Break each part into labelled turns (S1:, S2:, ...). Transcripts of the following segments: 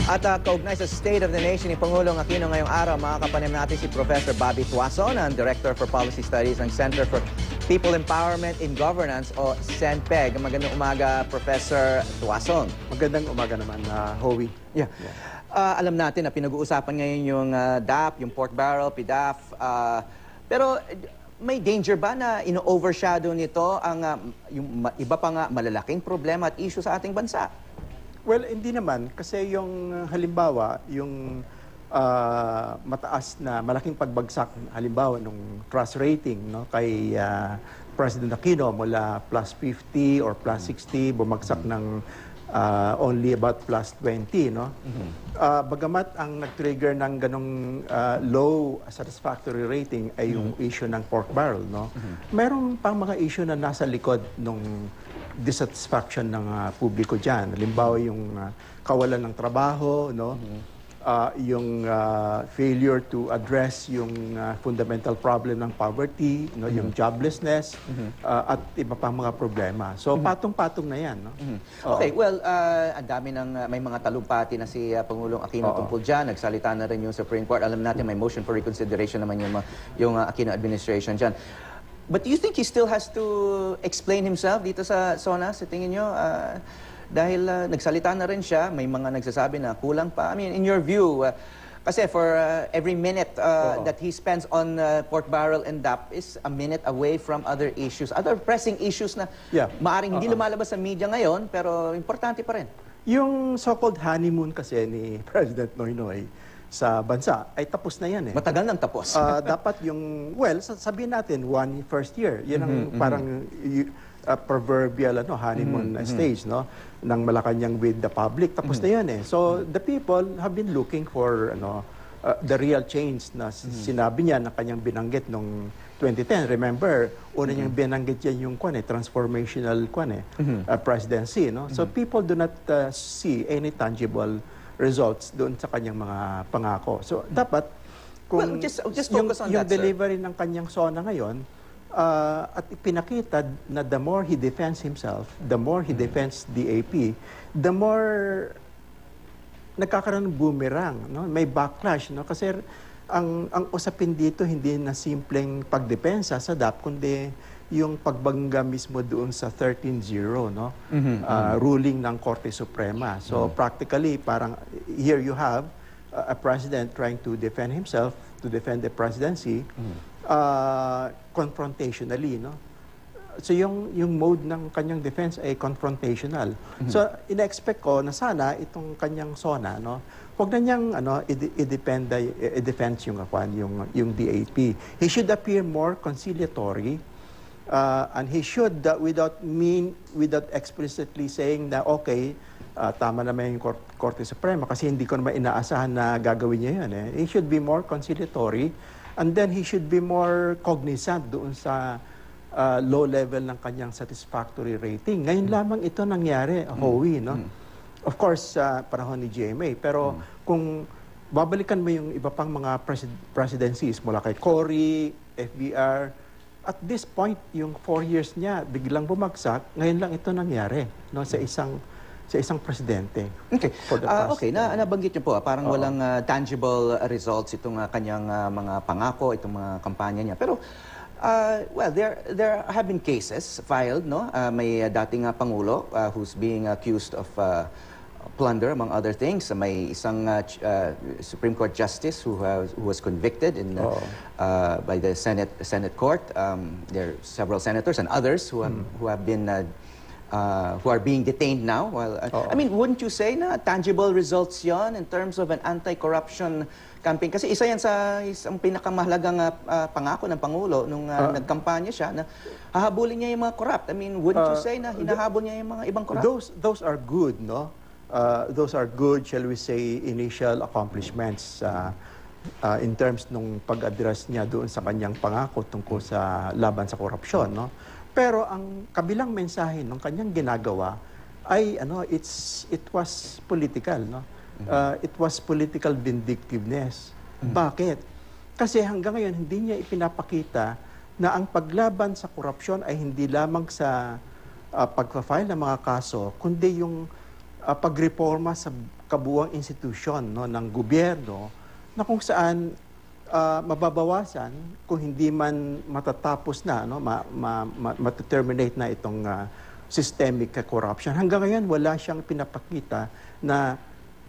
S1: At kaugnay sa State of the Nation ni Pangulong Aquino ngayong araw, makakapanim natin si Professor Bobby Tuason, ang Director for Policy Studies ng Center for People Empowerment in Governance o CENPEG. Magandang umaga, Professor Tuason.
S2: Magandang umaga naman, Howie.
S1: Yeah. Alam natin na pinag-uusapan ngayon yung DAP, yung pork barrel, PDAF. Pero may danger ba na ino-overshadow nito ang yung iba pa nga malalaking problema at issue sa ating bansa?
S2: Well, hindi naman. Kasi yung halimbawa, yung mataas na malaking pagbagsak, halimbawa, nung trust rating kay President Aquino mula plus 50 or plus 60, bumagsak ng only about plus 20. Bagamat ang nag-trigger ng ganong low satisfactory rating ay yung issue ng pork barrel. Meron pang mga issue na nasa likod nung dissatisfaction ng publiko dyan. Halimbawa yung kawalan ng trabaho, yung failure to address yung fundamental problem ng poverty, yung joblessness, at iba pang mga problema. So, patong-patong na yan.
S1: Okay, well, ang dami may mga talumpati na si Pangulong Aquino tungkol dyan. Nagsalita na rin yung Supreme Court. Alam natin may motion for reconsideration naman yung Aquino administration dyan. But do you think he still has to explain himself dito sa SONA, sa tingin nyo? Dahil nagsalita na rin siya, may mga nagsasabi na kulang pa. I mean, in your view, kasi for every minute that he spends on pork barrel and DAP is a minute away from other issues, other pressing issues na maaring hindi lumalabas sa media ngayon, pero importante pa rin.
S2: Yung so-called honeymoon kasi ni President Noynoy sa bansa ay tapos na yan.
S1: Matagal nang tapos.
S2: Dapat yung, well, sabihin natin, first year. Yan ang parang proverbial honeymoon stage ng Malacanang with the public. Tapos na yan. So the people have been looking for the real change na sinabi niya na kanyang binanggit nung 2010. Remember, una niyang binanggit yan yung transformational presidency. So people do not see any tangible results doon sa kanyang mga pangako. So, dapat, kung
S1: just focus on
S2: yung
S1: that,
S2: delivery ng kanyang SONA ngayon, at ipinakita na the more he defends himself, the more he defends DAP, the more nagkakaroon ng boomerang, may backlash. Kasi ang usapin dito hindi na simpleng pagdepensa sa DAP, kundi yung pagbangga mismo doon sa 13-0, ruling ng Korte Suprema. So practically, parang here you have a president trying to defend himself, to defend the presidency, confrontationally. So yung mode ng kanyang defense ay confrontational. So ina-expect ko na sana itong kanyang SONA, huwag na niyang i-defend yung DAP. He should appear more conciliatory. And he should, without explicitly saying na, okay, tama naman yung Korte Suprema kasi hindi ko naman inaasahan na gagawin niya yun. He should be more conciliatory and then he should be more cognizant doon sa low level ng kanyang satisfactory rating. Ngayon lamang ito nangyari, Howie, Of course, panahon ni GMA. Pero kung babalikan mo yung iba pang mga presidencies mula kay Cory, FBR, at this point, yung 4 years niya, biglang bumagsak, ngayon lang ito nangyari sa isang presidente.
S1: Okay, okay. Nabanggit niyo po, parang walang tangible results itong kanyang mga pangako, itong mga kampanya niya. Pero, well, there have been cases filed, may dating Pangulo who's being accused of plunder, among other things. May isang Supreme Court justice who was convicted by the Senate Court. There are several senators and others who are being detained now. Well, I mean, wouldn't you say na tangible results yon in terms of an anti-corruption campaign? Kasi isa yan sa isang pinakamahalagang pangako ng Pangulo nung nagkampanya siya na hahabulin niya yung mga corrupt. I mean, wouldn't you say na hinahabol niya yung mga ibang corrupt?
S2: Those are good, those are good, shall we say, initial accomplishments in terms nung pag-address niya doon sa kanyang pangako tungkol sa laban sa korupsyon. Pero ang kabilang mensahe ng kanyang ginagawa ay it was political. It was political vindictiveness. Bakit? Kasi hanggang ngayon hindi niya ipinapakita na ang paglaban sa korupsyon ay hindi lamang sa pagpa-file ng mga kaso, kundi yung pagreforma sa kabuuang institusyon, no, ng gobyerno na kung saan mababawasan kung hindi man matatapos na, no, mateterminate na itong systemic corruption. Hanggang ngayon wala siyang pinapakita na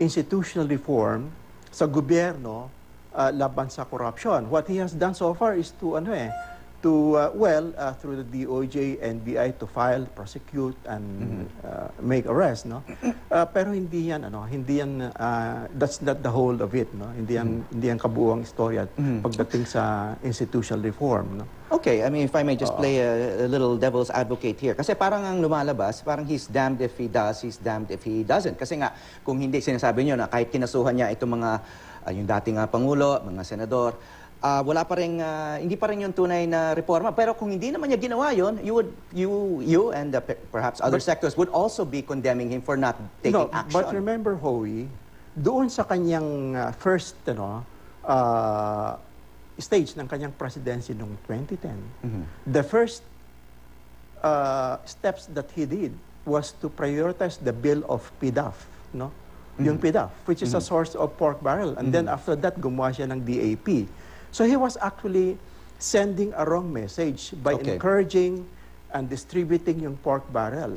S2: institutional reform sa gobyerno laban sa corruption. What he has done so far is to through the DOJ, NBI to file, prosecute and make arrest, no. Pero hindi yan that's not the whole of it, no. Hindi yan kabuuang istorya pagdating sa institutional reform, no.
S1: Okay, I mean, if I may just play a little devil's advocate here. Kasi parang ang lumalabas, parang he's damned if he does, he's damned if he doesn't. Kasi nga, kung hindi, sinasabi nyo na kahit kinasuhan niya itong mga, yung dating Pangulo, mga senador, wala pa rin, hindi pa rin yung tunay na reforma. Pero kung hindi naman niya ginawa yun, you and perhaps other sectors would also be condemning him for not taking action.
S2: But remember, Howie, doon sa kanyang first stage ng kanyang presidency noong 2010, the first steps that he did was to prioritize the bill of PDAF, no? Yung PDAF, which is a source of pork barrel. And then after that, gumawa siya ng DAP. So he was actually sending a wrong message by encouraging and distributing yung pork barrel.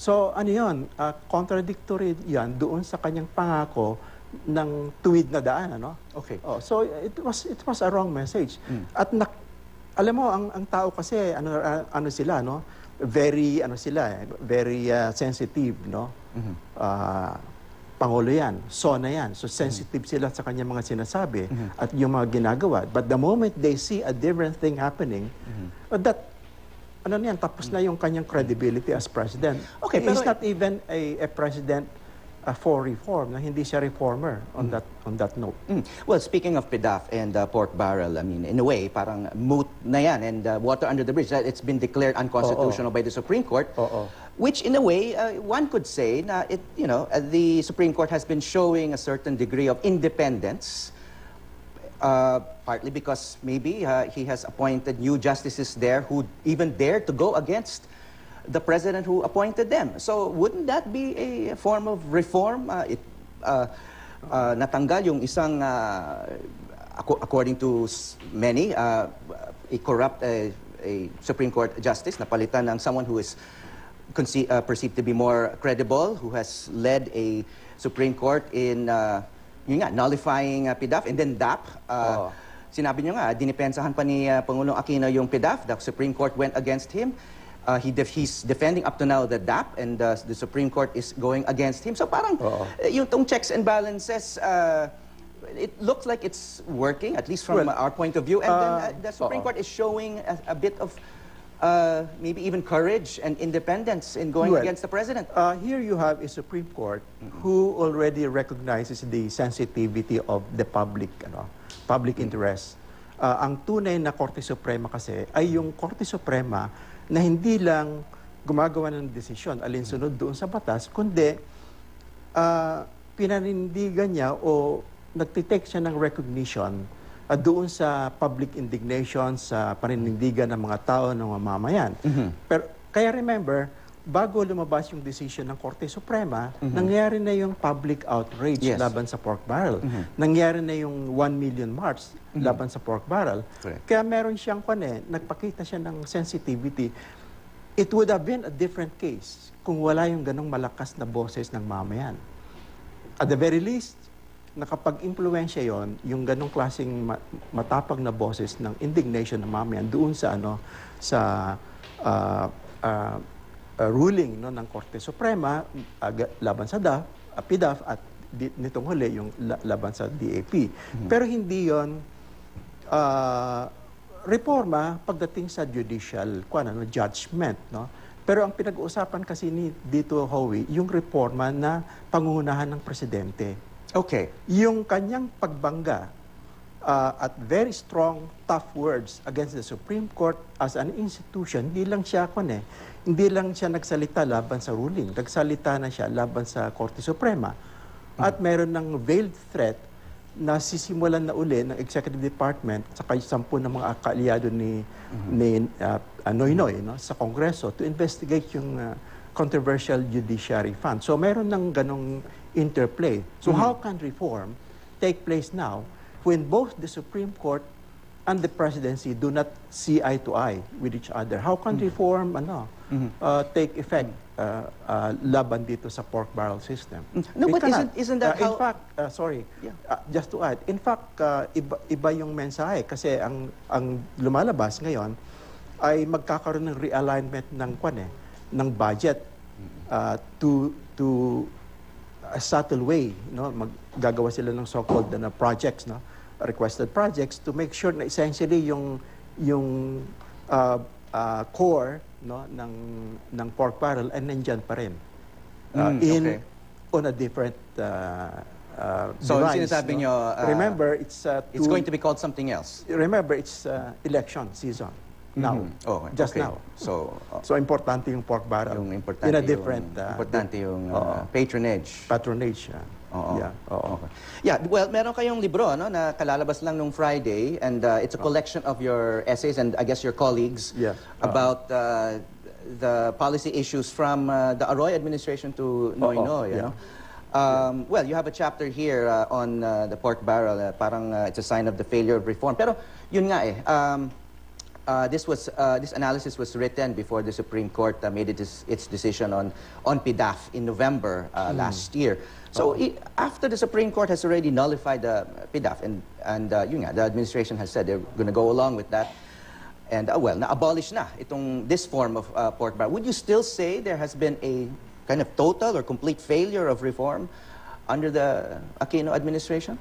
S2: So ano yun, contradictory yan doon sa kanyang pangako ng tuwid na daan, ano?
S1: Okay.
S2: So it was a wrong message. At alam mo ang tao kasi ano sila, no? Very sensitive, no? Pangulo yan, SONA yan. So sensitive sila sa kanyang mga sinasabi at yung mga ginagawa. But the moment they see a different thing happening, tapos na yung kanyang credibility as president.
S1: Okay,
S2: he's not even a president for reform. Na hindi siya reformer on that note.
S1: Well, speaking of PDAF and pork barrel, I mean, in a way, parang moot na yan and water under the bridge. It's been declared unconstitutional by the Supreme Court. Which, in a way, one could say na the Supreme Court has been showing a certain degree of independence, partly because maybe he has appointed new justices there who even dare to go against the president who appointed them. So, wouldn't that be a form of reform? Natanggal yung isang, according to many, a corrupt a Supreme Court justice, napalitan ng someone who is perceived to be more credible, who has led a Supreme Court in nullifying PDAF and then DAP. Sinabi nyo nga, dinipensahan pa ni Pangulong Aquino yung PDAF. The Supreme Court went against him. He's defending up to now the DAP and the Supreme Court is going against him. So parang yung tong checks and balances, it looks like it's working, at least from our point of view. And then the Supreme Court is showing a bit of maybe even courage and independence in going against the president.
S2: Here you have a Supreme Court who already recognizes the sensitivity of the public interest. Ang tunay na Korte Suprema kasi ay yung Korte Suprema na hindi lang gumagawa ng desisyon alinsunod doon sa batas, kundi pinanindigan niya o nagtitake siya ng recognition doon sa public indignation, sa paninindigan ng mga tao, ng mamamayan. Pero kaya remember, bago lumabas yung decision ng Korte Suprema, nangyari na yung public outrage laban sa pork barrel. Nangyari na yung 1 million march laban sa pork barrel. Kaya meron siyang nagpakita siya ng sensitivity. It would have been a different case kung wala yung ganong malakas na boses ng mamayan. At the very least, nakapag-impluwensya yon yung ganong klaseng matapag na boses ng indignation ng mamayan doon sa ruling ng Korte Suprema laban sa PDAF at nitong huli yung laban sa DAP. Pero hindi yon reforma pagdating sa judicial judgment, no? Pero ang pinag-uusapan kasi dito, Howie, yung reforma na pangunahan ng presidente.
S1: Okay.
S2: Yung kanyang pagbangga at very strong, tough words against the Supreme Court as an institution, hindi lang siya nagsalita laban sa ruling. Nagsalita na siya laban sa Korte Suprema. At meron ng veiled threat na sisimulan na uli ng Executive Department sa 10 ng mga kaalyado ni Noynoy sa Kongreso to investigate yung controversial judiciary fund. So meron ng ganong interplay. So how can reform take place now when both the Supreme Court and the presidency do not see eye to eye with each other? How can reform take effect laban dito sa pork barrel system?
S1: No,
S2: It
S1: but
S2: cannot.
S1: isn't that
S2: In
S1: how...
S2: fact, just to add, in fact, iba yung mensahe kasi ang lumalabas ngayon ay magkakaroon ng realignment ng budget to a subtle way, no? Maggagawa sila ng so-called projects, no? Requested projects to make sure na essentially yung core, no, ng pork barrel ay nandyan pa rin.
S1: Okay.
S2: On a different
S1: So,
S2: device,
S1: sinasabi
S2: no?
S1: nyo,
S2: remember,
S1: it's going to be called something else.
S2: Remember, it's election season now.
S1: Oh,
S2: Just
S1: okay.
S2: now.
S1: So,
S2: importante yung pork barrel.
S1: yung importante
S2: in a different
S1: importante yung patronage.
S2: patronage.
S1: Oo.
S2: Yeah. Oo.
S1: Okay. Yeah, well, meron kayong libro na kalalabas lang nung Friday, and it's a collection of your essays and I guess your colleagues about the policy issues from the Arroyo administration to Noynoy.
S2: Yeah.
S1: Well, you have a chapter here on the pork barrel. Parang it's a sign of the failure of reform. Pero yun nga this analysis was written before the Supreme Court made its decision on PDAF in November last year. So after the Supreme Court has already nullified the PDAF, and yun nga, the administration has said they're going to go along with that, and well, na-abolish na this form of pork barrel. Would you still say there has been a kind of total or complete failure of reform under the Aquino administration?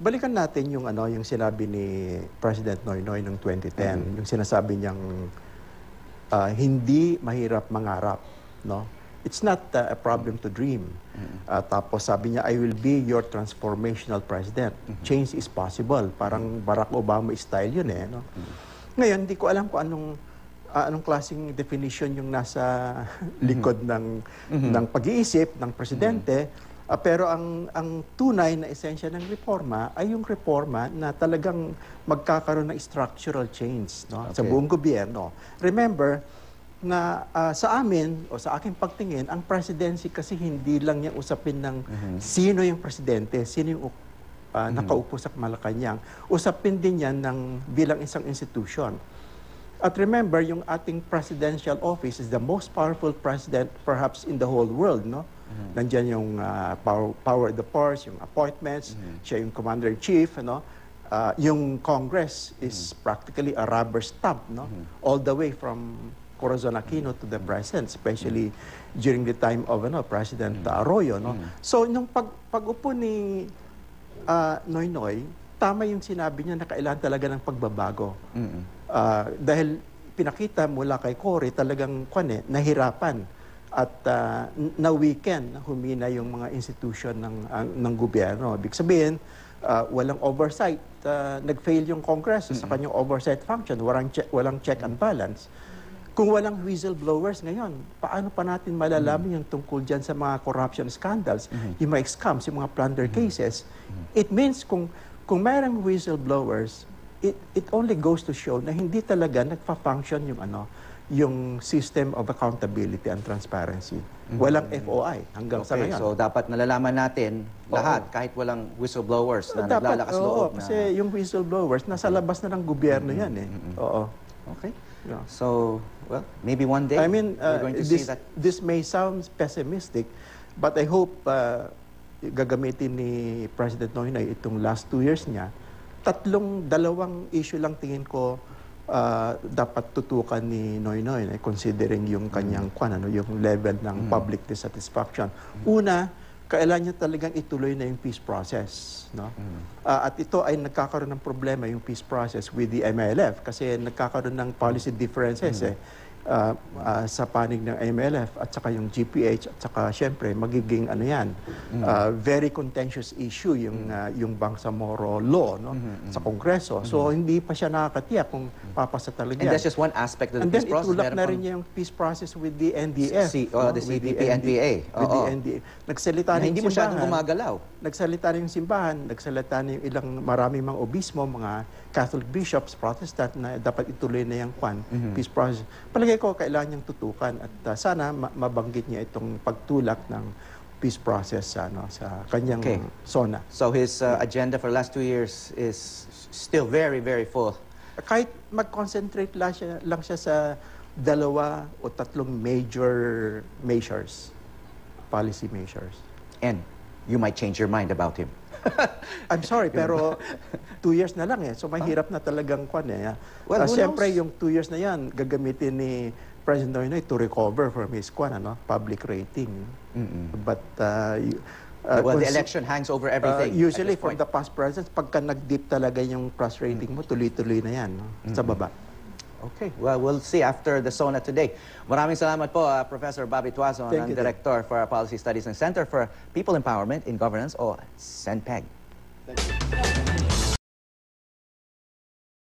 S2: Balikan natin yung sinabi ni President Noynoy noong 2010, yung sinasabi niyang hindi mahirap mangarap, no? It's not a problem to dream. Tapos sabi niya, I will be your transformational president. Change is possible. Parang Barack Obama style yun no? Ngayon, hindi ko alam kung anong klaseng definition yung nasa likod ng pag-iisip ng presidente. Pero ang tunay na esensya ng reforma ay yung reforma na talagang magkakaroon ng structural change, no? Sa buong gobyerno. Remember na sa amin o sa aking pagtingin, ang presidency kasi hindi lang yung usapin ng sino yung presidente, sino yung nakaupo sa Malacanang. Usapin din yan bilang isang institution. At remember, yung ating presidential office is the most powerful president perhaps in the whole world, no? Nandiyan yung power of the purse, yung appointments, siya yung commander-in-chief, no? Yung Congress is practically a rubber stamp, no? All the way from Corazon Aquino to the present, especially during the time of President Arroyo, no? So nung pag-upo ni Noynoy, tama yung sinabi niya na kailangan talaga ng pagbabago. Dahil pinakita mula kay Cory talagang nahirapan at na-weaken, humina yung mga institution ng gobyerno. Ibig sabihin, walang oversight. Nag-fail yung Congress sa kanyang oversight function. Walang check and balance. Kung walang whistleblowers ngayon, paano pa natin malalaman yung tungkol dyan sa mga corruption scandals, yung mga scams, yung mga plunder cases? It means kung mayroong whistleblowers, it only goes to show na hindi talaga nagfa-function yung system of accountability and transparency. Walang FOI hanggang sa ngayon.
S1: So dapat nalalaman natin lahat kahit walang whistleblowers na naglalakas loob.
S2: Kasi yung whistleblowers, nasa labas na ng gobyerno yan Oo.
S1: Okay.
S2: Yeah.
S1: So, well, maybe one day we're going to see that.
S2: This may sound pessimistic, but I hope gagamitin ni President Noynoy itong last 2 years niya. Dalawang issue lang tingin ko dapat tutukan ni Noynoy, considering yung kanyang yung level ng public dissatisfaction. Una, kailan niya talagang ituloy na yung peace process, no? At ito ay nagkakaroon ng problema yung peace process with the MLF kasi nagkakaroon ng policy differences sa panig ng MLF at saka yung GPH at saka syempre magiging very contentious issue yung Bangsamoro law, no? Sa Kongreso. So hindi pa siya nakakatiyak kung papasa talaga.
S1: And that's just one aspect of the peace process.
S2: And then itulak na rin niya yung peace process with the NDF.
S1: The CPP-NPA.
S2: With the NDA. Nagsalita na yung
S1: hindi masyadong gumagalaw.
S2: Nagsalita na yung simbahan, nagsalita na yung maraming mga obismo, mga Catholic bishops, Protestant, na dapat ituloy na yung peace process. Palagay palagay ko kailangan niyang tutukan at sana mabanggit niya itong pagtulak ng peace process sa kanyang SONA.
S1: So his agenda for the last 2 years is still very, very full.
S2: Kahit mag-concentrate lang siya sa 2 o 3 major measures, policy measures.
S1: And you might change your mind about him.
S2: I'm sorry, pero 2 years na lang eh. So mahirap na talagang
S1: Well, who
S2: siyempre,
S1: knows?
S2: yung 2 years na yan, gagamitin ni President Noynoy to recover from his public rating. But
S1: Well, the election hangs over everything.
S2: usually
S1: at this
S2: for
S1: point.
S2: the past presidents, pagka nag-dip talaga yung trust rating mo, tuloy-tuloy na yan sa baba.
S1: Okay, well, we'll see after the SONA today. Maraming salamat po, Professor Bobby Tuazon,
S2: Thank
S1: ang
S2: you,
S1: Director for Policy Studies ng Center for People Empowerment in Governance o CENPEG.